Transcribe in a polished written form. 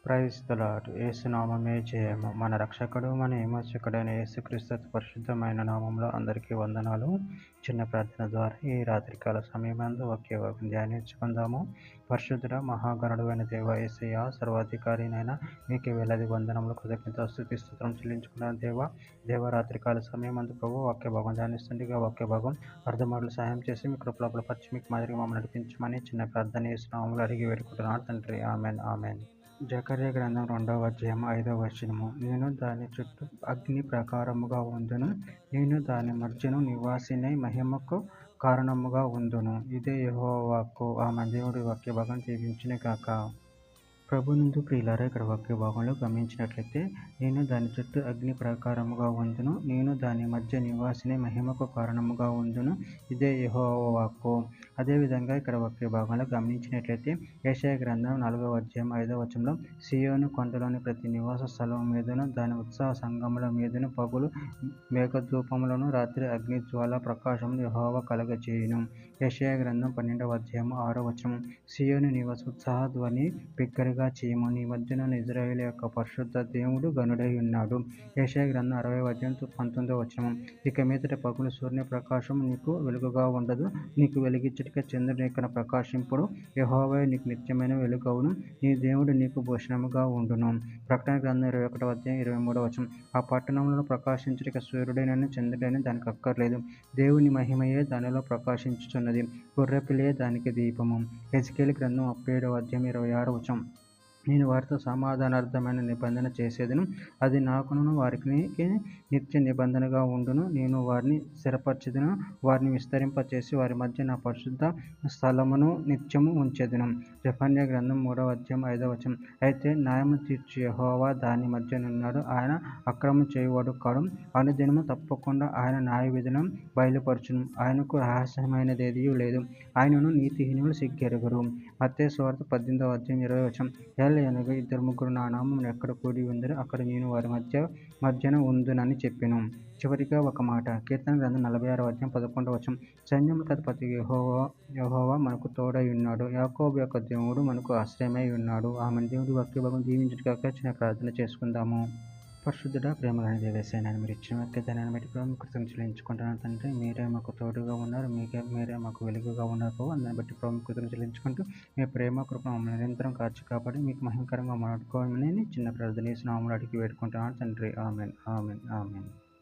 Praise the lord. యేసు నామమే జయము. మన రక్షకుడు, మన విమోచకుడైన యేసుక్రీస్తు పరిశుద్ధమైన నామంలో అందరికీ వందనాలు. చిన్న ప్రార్థన ద్వారా ఈ రాత్రికాల సమయమందు ఒకే వాక్యం ధ్యానించుకుందాము. పరిశుద్ధుడ మహాగణుడు అయిన దేవ యేసయ్య, సర్వాధికారినైనా మీకు వేలాది వందనములు, కృతజ్ఞత, స్తుతి, స్తోత్రం చెల్లించుకున్నాను దేవ రాత్రికాల సమయమందు ప్రభు వాక్య భాగం ధ్యానిస్తుండగా వాక్య భాగం అర్థమాటలు సహాయం చేసి మీ కృపలో బలపరిచి మీకు మాదిరిగా మమ్మల్ని నడిపించమని చిన్న ప్రార్థన యేసు నామములో అడిగి వేడుకుంటున్నాను తండ్రి. Amen amen. జకర్యా గ్రంథం 2వ అధ్యాయం 5వ వచనము. నేను దాని చుట్టూ అగ్ని ప్రాకారముగా ఉందును, నేను దాని మధ్యను నివాసినై మహిమకు కారణముగా ఉందును. ఇదే యెహోవా వాక్కు. ఆమె. దేవుడి వాక్య భాగం దీవించును గాక. ప్రభునందు ప్రియులారా, ఇక్కడ వాక్య భాగంలో గమనించినట్లయితే, నేను దాని చుట్టూ అగ్ని ప్రాకారముగా ఉందును, నేను దాని మధ్య నివాసిని మహిమకు కారణముగా ఉందును. ఇదే యెహోవా వాక్కు. అదేవిధంగా ఇక్కడ వాక్య భాగంలో గమనించినట్లయితే, యెషయా గ్రంథం 4వ అధ్యాయం 5వ వచనంలో, సీయోను కొండలోని ప్రతి నివాస స్థలం మీదను దాని ఉత్సవ సంఘముల మీదను పగులు మేఘధూపములను రాత్రి అగ్ని జ్వాల ప్రకాశమును యెహోవా కలగజేయును. యెషయా గ్రంథం 12వ అధ్యాయం 6వ వచనం, సీయోను నివాస ఉత్సాహ ధ్వని బిగ్గరగా చేయము, నీ మధ్యన ఇశ్రాయేలు యొక్క పరిశుద్ధ దేవుడు గనుడై ఉన్నాడు. యెషయా గ్రంథం 60వ అధ్యాయం 19వ వచనం, ఇక మీదట పగులు సూర్య ప్రకాశం నీకు వెలుగుగా ఉండదు, నీకు వెలిగించుటకు చంద్రుని ఎక్కన ప్రకాశింపుడు, యెహోవాయే నీకు నిత్యమైన వెలుగవును, నీ దేవుడు నీకు భూషణముగా ఉండును. ప్రకటన గ్రంథం 21వ అధ్యాయం 23వ వచనం, ఆ పట్టణంలో ప్రకాశించుటకు సూర్యుడైనను చంద్రుడైన దానికి అక్కర్లేదు, దేవుని మహిమయే దానిలో ప్రకాశించుచున్నది, గొర్రెపిల్లయే దానికి దీపము. హెజ్కేలు గ్రంథం 37వ అధ్యాయం 26వ వచనం, నేను వారితో సమాధానార్థమైన నిబంధన చేసేదను, అది నాకును వారికి నిత్య నిబంధనగా ఉండును, నేను వారిని స్థిరపరచెదను, వారిని విస్తరింపచేసి వారి మధ్య నా పరిశుద్ధ స్థలమును నిత్యము ఉంచెదను. జెఫన్యా గ్రంథం 3వ అధ్యాయం 5వ వచనం, అయితే న్యాయము తీర్చు యెహోవా దాని మధ్యనున్నాడు, ఆయన అక్రమం చేయువాడు కాడు, అనుదినము తప్పకుండా ఆయన న్యాయ విధులను బయలుపరచును, ఆయనకు రహస్యమైనదేదియూ లేదు, ఆయనను నీతిహీనులు సిగ్గెరుగరు. మత్తయి సువార్త 18వ అధ్యాయం 20వ వచనం, ఏలయనగా ఇద్దరు ముగ్గురు నా నామమున ఎక్కడ కూడి ఉందరో అక్కడ నేను వారి మధ్యన ఉందునని చెప్పెను. చివరిగా ఒక మాట, కీర్తన గ్రంథం 46వ అధ్యాయం 11వ వచనం, సైన్యములకు అధిపతి యెహోవా మనకు తోడై ఉన్నాడు, యాకోబు యొక్క దేవుడు మనకు ఆశ్రయమై ఉన్నాడు. ఆమె. దేవుడి వాక్య భాగం దీవించుటకు చిన్న ప్రార్థన చేసుకుందాము. పరిశుద్ధుడా, ప్రేమగల దేవేశైనా మీరు ఇచ్చిన వాక్యదానాన్ని బట్టి ప్రభు కృతజ్ఞతలు చెల్లించుకుంటున్నాను తండ్రి. మీరే మాకు తోడుగా ఉన్నారు, మీరే మాకు వెలుగుగా ఉన్నారు ప్రభు. దాన్ని బట్టి ప్రభు కృతజ్ఞతలు చెల్లించుకుంటూ మీ ప్రేమ కృప మమ్మల్ని నిరంతరం కాచి కాపాడి మీకు మహిమకరంగా మాట్లాడుకోవాలని చిన్న ప్రార్థన నామములో అడిగి వేడుకుంటున్నాను తండ్రి. Amen amen amen.